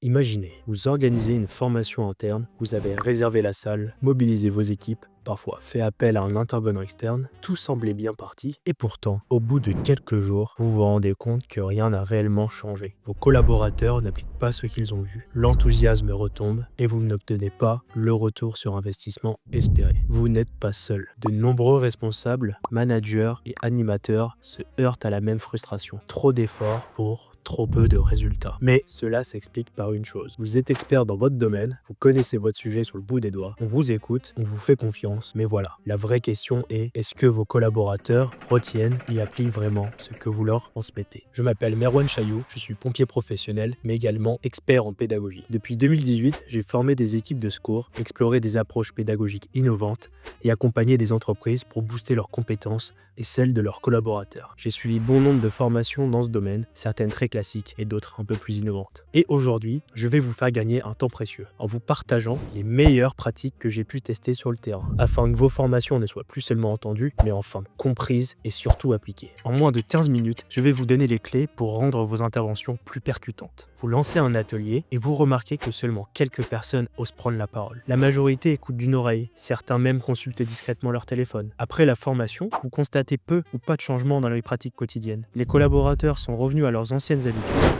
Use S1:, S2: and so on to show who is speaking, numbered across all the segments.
S1: Imaginez, vous organisez une formation interne, vous avez réservé la salle, mobilisé vos équipes, parfois fait appel à un intervenant externe, tout semblait bien parti, et pourtant, au bout de quelques jours, vous vous rendez compte que rien n'a réellement changé. Vos collaborateurs n'appliquent pas ce qu'ils ont vu, l'enthousiasme retombe, et vous n'obtenez pas le retour sur investissement espéré. Vous n'êtes pas seul. De nombreux responsables, managers et animateurs se heurtent à la même frustration. Trop d'efforts pour trop peu de résultats. Mais cela s'explique par une chose. Vous êtes expert dans votre domaine, vous connaissez votre sujet sur le bout des doigts, on vous écoute, on vous fait confiance, mais voilà. La vraie question est-ce que vos collaborateurs retiennent et appliquent vraiment ce que vous leur transmettez? Je m'appelle Merwan Chayou, je suis pompier professionnel, mais également expert en pédagogie. Depuis 2018, j'ai formé des équipes de secours, exploré des approches pédagogiques innovantes et accompagné des entreprises pour booster leurs compétences et celles de leurs collaborateurs. J'ai suivi bon nombre de formations dans ce domaine, certaines très classiques et d'autres un peu plus innovantes. Et aujourd'hui, je vais vous faire gagner un temps précieux en vous partageant les meilleures pratiques que j'ai pu tester sur le terrain, afin que vos formations ne soient plus seulement entendues, mais enfin comprises et surtout appliquées. En moins de 15 minutes, je vais vous donner les clés pour rendre vos interventions plus percutantes. Vous lancez un atelier et vous remarquez que seulement quelques personnes osent prendre la parole. La majorité écoute d'une oreille, certains même consultent discrètement leur téléphone. Après la formation, vous constatez peu ou pas de changement dans les pratiques quotidiennes. Les collaborateurs sont revenus à leurs anciennes habitudes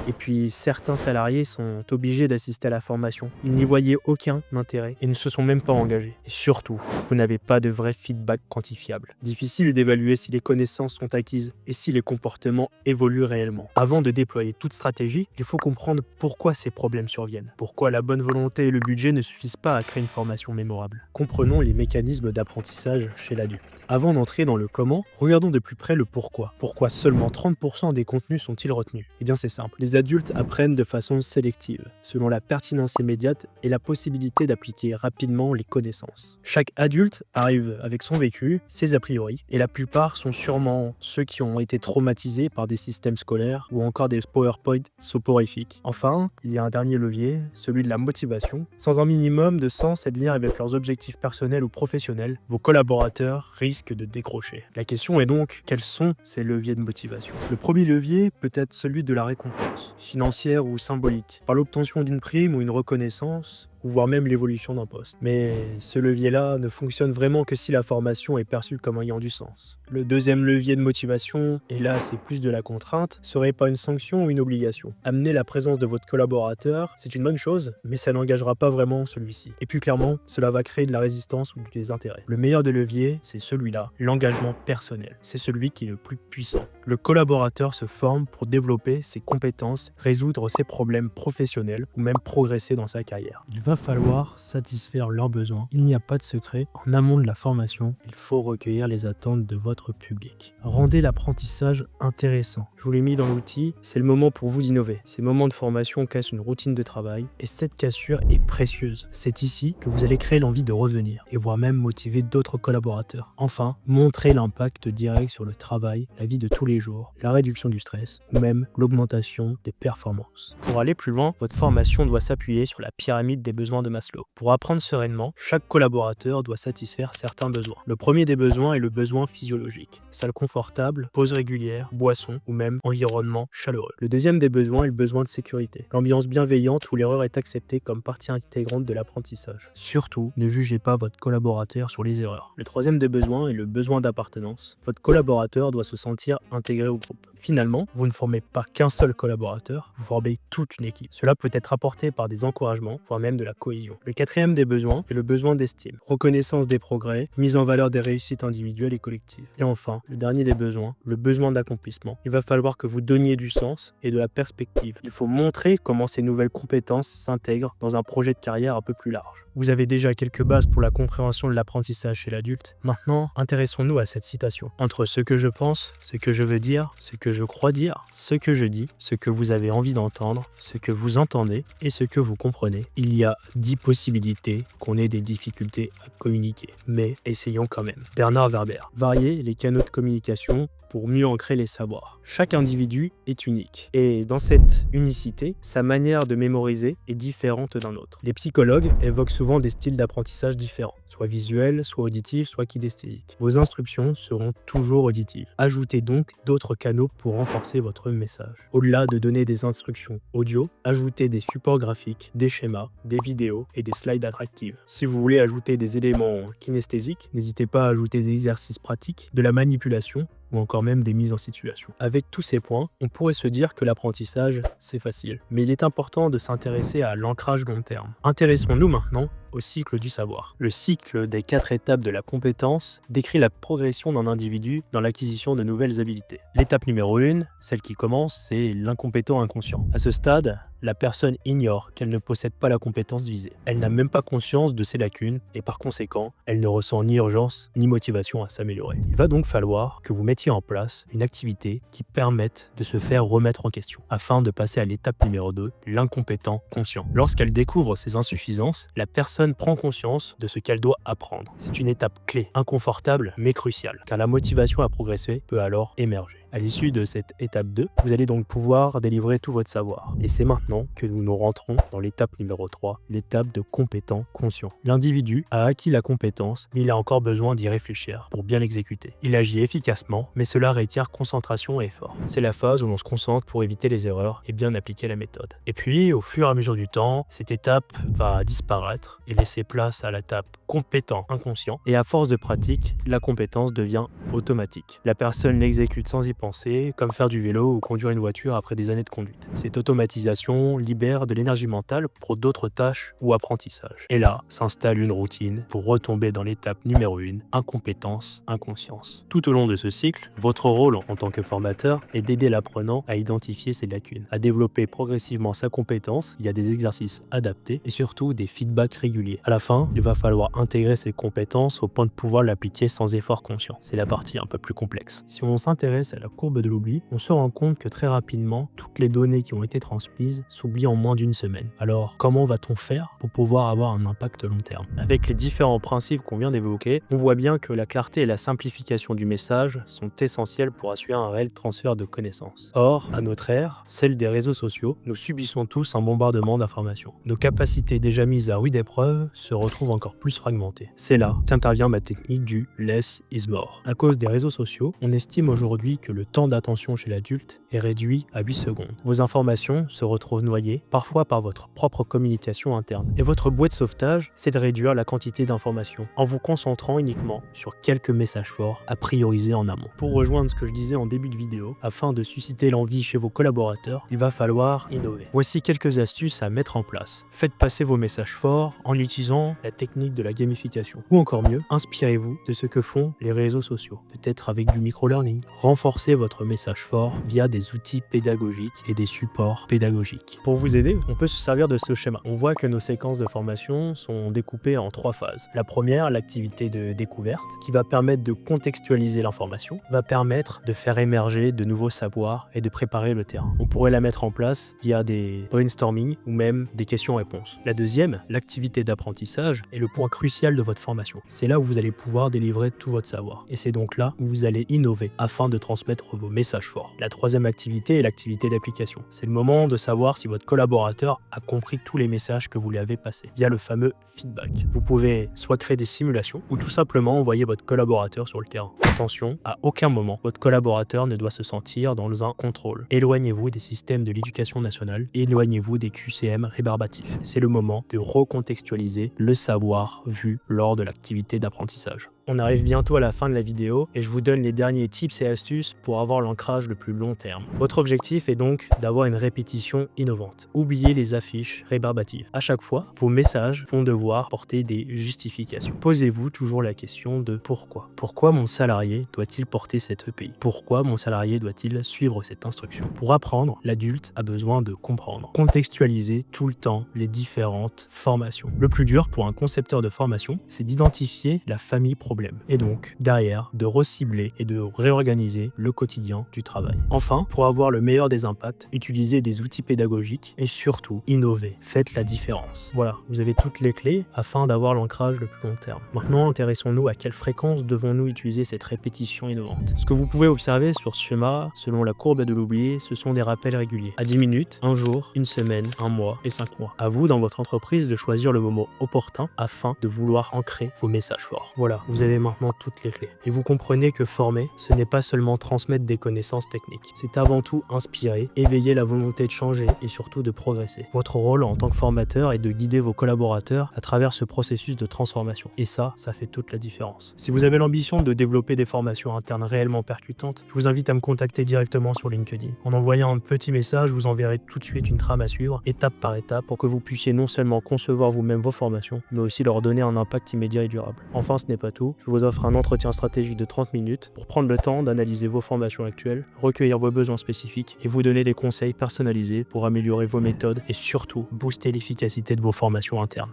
S1: et puis certains salariés sont obligés d'assister à la formation. Ils n'y voyaient aucun intérêt et ne se sont même pas engagés. Et surtout, vous n'avez pas de vrai feedback quantifiable. Difficile d'évaluer si les connaissances sont acquises et si les comportements évoluent réellement. Avant de déployer toute stratégie, il faut comprendre pourquoi ces problèmes surviennent. Pourquoi la bonne volonté et le budget ne suffisent pas à créer une formation mémorable. Comprenons les mécanismes d'apprentissage chez l'adulte. Avant d'entrer dans le comment, regardons de plus près le pourquoi. Pourquoi seulement 30% des contenus sont-ils retenus? Eh bien c'est simple. Les adultes apprennent de façon sélective, selon la pertinence immédiate et la possibilité d'appliquer rapidement les connaissances. Chaque adulte arrive avec son vécu, ses a priori, et la plupart sont sûrement ceux qui ont été traumatisés par des systèmes scolaires ou encore des PowerPoint soporifiques. Enfin, il y a un dernier levier, celui de la motivation. Sans un minimum de sens et de lien avec leurs objectifs personnels ou professionnels, vos collaborateurs risquent de décrocher. La question est donc, quels sont ces leviers de motivation? Le premier levier peut être celui de la récompense, financière ou symbolique, par l'obtention d'une prime ou une reconnaissance, ou voire même l'évolution d'un poste. Mais ce levier-là ne fonctionne vraiment que si la formation est perçue comme ayant du sens. Le deuxième levier de motivation, et là c'est plus de la contrainte, serait pas une sanction ou une obligation. Amener la présence de votre collaborateur, c'est une bonne chose, mais ça n'engagera pas vraiment celui-ci. Et puis clairement, cela va créer de la résistance ou des intérêts. Le meilleur des leviers, c'est celui-là, l'engagement personnel. C'est celui qui est le plus puissant. Le collaborateur se forme pour développer ses compétences, résoudre ses problèmes professionnels ou même progresser dans sa carrière. Il va falloir satisfaire leurs besoins. Il n'y a pas de secret. En amont de la formation, il faut recueillir les attentes de votre public. Rendez l'apprentissage intéressant. Je vous l'ai mis dans l'outil, c'est le moment pour vous d'innover. Ces moments de formation cassent une routine de travail et cette cassure est précieuse. C'est ici que vous allez créer l'envie de revenir et voire même motiver d'autres collaborateurs. Enfin, montrez l'impact direct sur le travail, la vie de tous les jours, la réduction du stress ou même l'augmentation des performances. Pour aller plus loin, votre formation doit s'appuyer sur la pyramide des besoins de Maslow. Pour apprendre sereinement, chaque collaborateur doit satisfaire certains besoins. Le premier des besoins est le besoin physiologique. Salle confortable, pause régulière, boisson ou même environnement chaleureux. Le deuxième des besoins est le besoin de sécurité. L'ambiance bienveillante où l'erreur est acceptée comme partie intégrante de l'apprentissage. Surtout, ne jugez pas votre collaborateur sur les erreurs. Le troisième des besoins est le besoin d'appartenance. Votre collaborateur doit se sentir intégré au groupe. Finalement, vous ne formez pas qu'un seul collaborateur, vous formez toute une équipe. Cela peut être apporté par des encouragements, voire même de la cohésion. Le quatrième des besoins est le besoin d'estime. Reconnaissance des progrès, mise en valeur des réussites individuelles et collectives. Et enfin, le dernier des besoins, le besoin d'accomplissement. Il va falloir que vous donniez du sens et de la perspective. Il faut montrer comment ces nouvelles compétences s'intègrent dans un projet de carrière un peu plus large. Vous avez déjà quelques bases pour la compréhension de l'apprentissage chez l'adulte. Maintenant, intéressons-nous à cette citation. Entre ce que je pense, ce que je veux dire, ce que je crois dire, ce que je dis, ce que vous avez envie d'entendre, ce que vous entendez et ce que vous comprenez, il y a 10 possibilités qu'on ait des difficultés à communiquer. Mais essayons quand même. Bernard Werber. Varier les canaux de communication pour mieux ancrer les savoirs. Chaque individu est unique et dans cette unicité, sa manière de mémoriser est différente d'un autre. Les psychologues évoquent souvent des styles d'apprentissage différents, soit visuels, soit auditifs, soit kinesthésiques. Vos instructions seront toujours auditives. Ajoutez donc d'autres canaux pour renforcer votre message. Au-delà de donner des instructions audio, ajoutez des supports graphiques, des schémas, des vidéos et des slides attractives. Si vous voulez ajouter des éléments kinesthésiques, n'hésitez pas à ajouter des exercices pratiques, de la manipulation ou encore même des mises en situation. Avec tous ces points, on pourrait se dire que l'apprentissage, c'est facile. Mais il est important de s'intéresser à l'ancrage long terme. Intéressons-nous maintenant au cycle du savoir. Le cycle des 4 étapes de la compétence décrit la progression d'un individu dans l'acquisition de nouvelles habiletés. L'étape numéro 1, celle qui commence, c'est l'incompétent inconscient. À ce stade, la personne ignore qu'elle ne possède pas la compétence visée. Elle n'a même pas conscience de ses lacunes et par conséquent, elle ne ressent ni urgence ni motivation à s'améliorer. Il va donc falloir que vous mettiez en place une activité qui permette de se faire remettre en question afin de passer à l'étape numéro 2, l'incompétent conscient. Lorsqu'elle découvre ses insuffisances, la personne prend conscience de ce qu'elle doit apprendre. C'est une étape clé, inconfortable mais cruciale, car la motivation à progresser peut alors émerger. À l'issue de cette étape 2, vous allez donc pouvoir délivrer tout votre savoir. Et c'est maintenant que nous rentrons dans l'étape numéro 3, l'étape de compétent conscient. L'individu a acquis la compétence, mais il a encore besoin d'y réfléchir pour bien l'exécuter. Il agit efficacement, mais cela requiert concentration et effort. C'est la phase où l'on se concentre pour éviter les erreurs et bien appliquer la méthode. Et puis, au fur et à mesure du temps, cette étape va disparaître et laisser place à l'étape compétent inconscient. Et à force de pratique, la compétence devient automatique. La personne l'exécute sans y penser, comme faire du vélo ou conduire une voiture après des années de conduite. Cette automatisation libère de l'énergie mentale pour d'autres tâches ou apprentissages. Et là, s'installe une routine pour retomber dans l'étape numéro 1, incompétence, inconscience. Tout au long de ce cycle, votre rôle en tant que formateur est d'aider l'apprenant à identifier ses lacunes, à développer progressivement sa compétence via des exercices adaptés et surtout des feedbacks réguliers. À la fin, il va falloir intégrer ses compétences au point de pouvoir l'appliquer sans effort conscient. C'est la partie un peu plus complexe. Si on s'intéresse à la courbe de l'oubli, on se rend compte que très rapidement, toutes les données qui ont été transmises s'oublient en moins d'une semaine. Alors, comment va-t-on faire pour pouvoir avoir un impact long terme? Avec les différents principes qu'on vient d'évoquer, on voit bien que la clarté et la simplification du message sont essentielles pour assurer un réel transfert de connaissances. Or, à notre ère, celle des réseaux sociaux, nous subissons tous un bombardement d'informations. Nos capacités déjà mises à rude épreuve se retrouvent encore plus fragmentées. C'est là qu'intervient ma technique du less is more. À cause des réseaux sociaux, on estime aujourd'hui que le temps d'attention chez l'adulte est réduit à 8 secondes. Vos informations se retrouvent noyées, parfois par votre propre communication interne. Et votre bouée de sauvetage, c'est de réduire la quantité d'informations en vous concentrant uniquement sur quelques messages forts à prioriser en amont. Pour rejoindre ce que je disais en début de vidéo, afin de susciter l'envie chez vos collaborateurs, il va falloir innover. Voici quelques astuces à mettre en place. Faites passer vos messages forts en utilisant la technique de la gamification. Ou encore mieux, inspirez-vous de ce que font les réseaux sociaux. Peut-être avec du micro-learning. Renforcez votre message fort via des outils pédagogiques et des supports pédagogiques. Pour vous aider, on peut se servir de ce schéma. On voit que nos séquences de formation sont découpées en 3 phases. La première, l'activité de découverte, qui va permettre de contextualiser l'information, va permettre de faire émerger de nouveaux savoirs et de préparer le terrain. On pourrait la mettre en place via des brainstorming ou même des questions-réponses. La deuxième, l'activité d'apprentissage, est le point crucial de votre formation. C'est là où vous allez pouvoir délivrer tout votre savoir. Et c'est donc là où vous allez innover afin de transmettre vos messages forts. La troisième activité est l'activité d'application. C'est le moment de savoir si votre collaborateur a compris tous les messages que vous lui avez passés via le fameux feedback. Vous pouvez soit créer des simulations ou tout simplement envoyer votre collaborateur sur le terrain. Attention, à aucun moment, votre collaborateur ne doit se sentir dans un contrôle. Éloignez-vous des systèmes de l'éducation nationale, éloignez-vous des QCM rébarbatifs. C'est le moment de recontextualiser le savoir vu lors de l'activité d'apprentissage. On arrive bientôt à la fin de la vidéo et je vous donne les derniers tips et astuces pour avoir l'ancrage le plus long terme. Votre objectif est donc d'avoir une répétition innovante. Oubliez les affiches rébarbatives. À chaque fois, vos messages vont devoir porter des justifications. Posez-vous toujours la question de pourquoi. Pourquoi mon salarié doit-il porter cette EPI? Pourquoi mon salarié doit-il suivre cette instruction? Pour apprendre, l'adulte a besoin de comprendre. Contextualisez tout le temps les différentes formations. Le plus dur pour un concepteur de formation, c'est d'identifier la famille problématique problèmes. Et donc, derrière, de recibler et de réorganiser le quotidien du travail. Enfin, pour avoir le meilleur des impacts, utilisez des outils pédagogiques et surtout, innovez. Faites la différence. Voilà, vous avez toutes les clés afin d'avoir l'ancrage le plus long terme. Maintenant, intéressons-nous à quelle fréquence devons-nous utiliser cette répétition innovante. Ce que vous pouvez observer sur ce schéma, selon la courbe de l'oublié, ce sont des rappels réguliers. À 10 minutes, un jour, une semaine, un mois et 5 mois. À vous, dans votre entreprise, de choisir le moment opportun afin de vouloir ancrer vos messages forts. Voilà, vous avez maintenant toutes les clés. Et vous comprenez que former, ce n'est pas seulement transmettre des connaissances techniques. C'est avant tout inspirer, éveiller la volonté de changer et surtout de progresser. Votre rôle en tant que formateur est de guider vos collaborateurs à travers ce processus de transformation. Et ça fait toute la différence. Si vous avez l'ambition de développer des formations internes réellement percutantes, je vous invite à me contacter directement sur LinkedIn. En envoyant un petit message, je vous enverrai tout de suite une trame à suivre, étape par étape, pour que vous puissiez non seulement concevoir vous-même vos formations, mais aussi leur donner un impact immédiat et durable. Enfin, ce n'est pas tout. Je vous offre un entretien stratégique de 30 minutes pour prendre le temps d'analyser vos formations actuelles, recueillir vos besoins spécifiques et vous donner des conseils personnalisés pour améliorer vos méthodes et surtout booster l'efficacité de vos formations internes.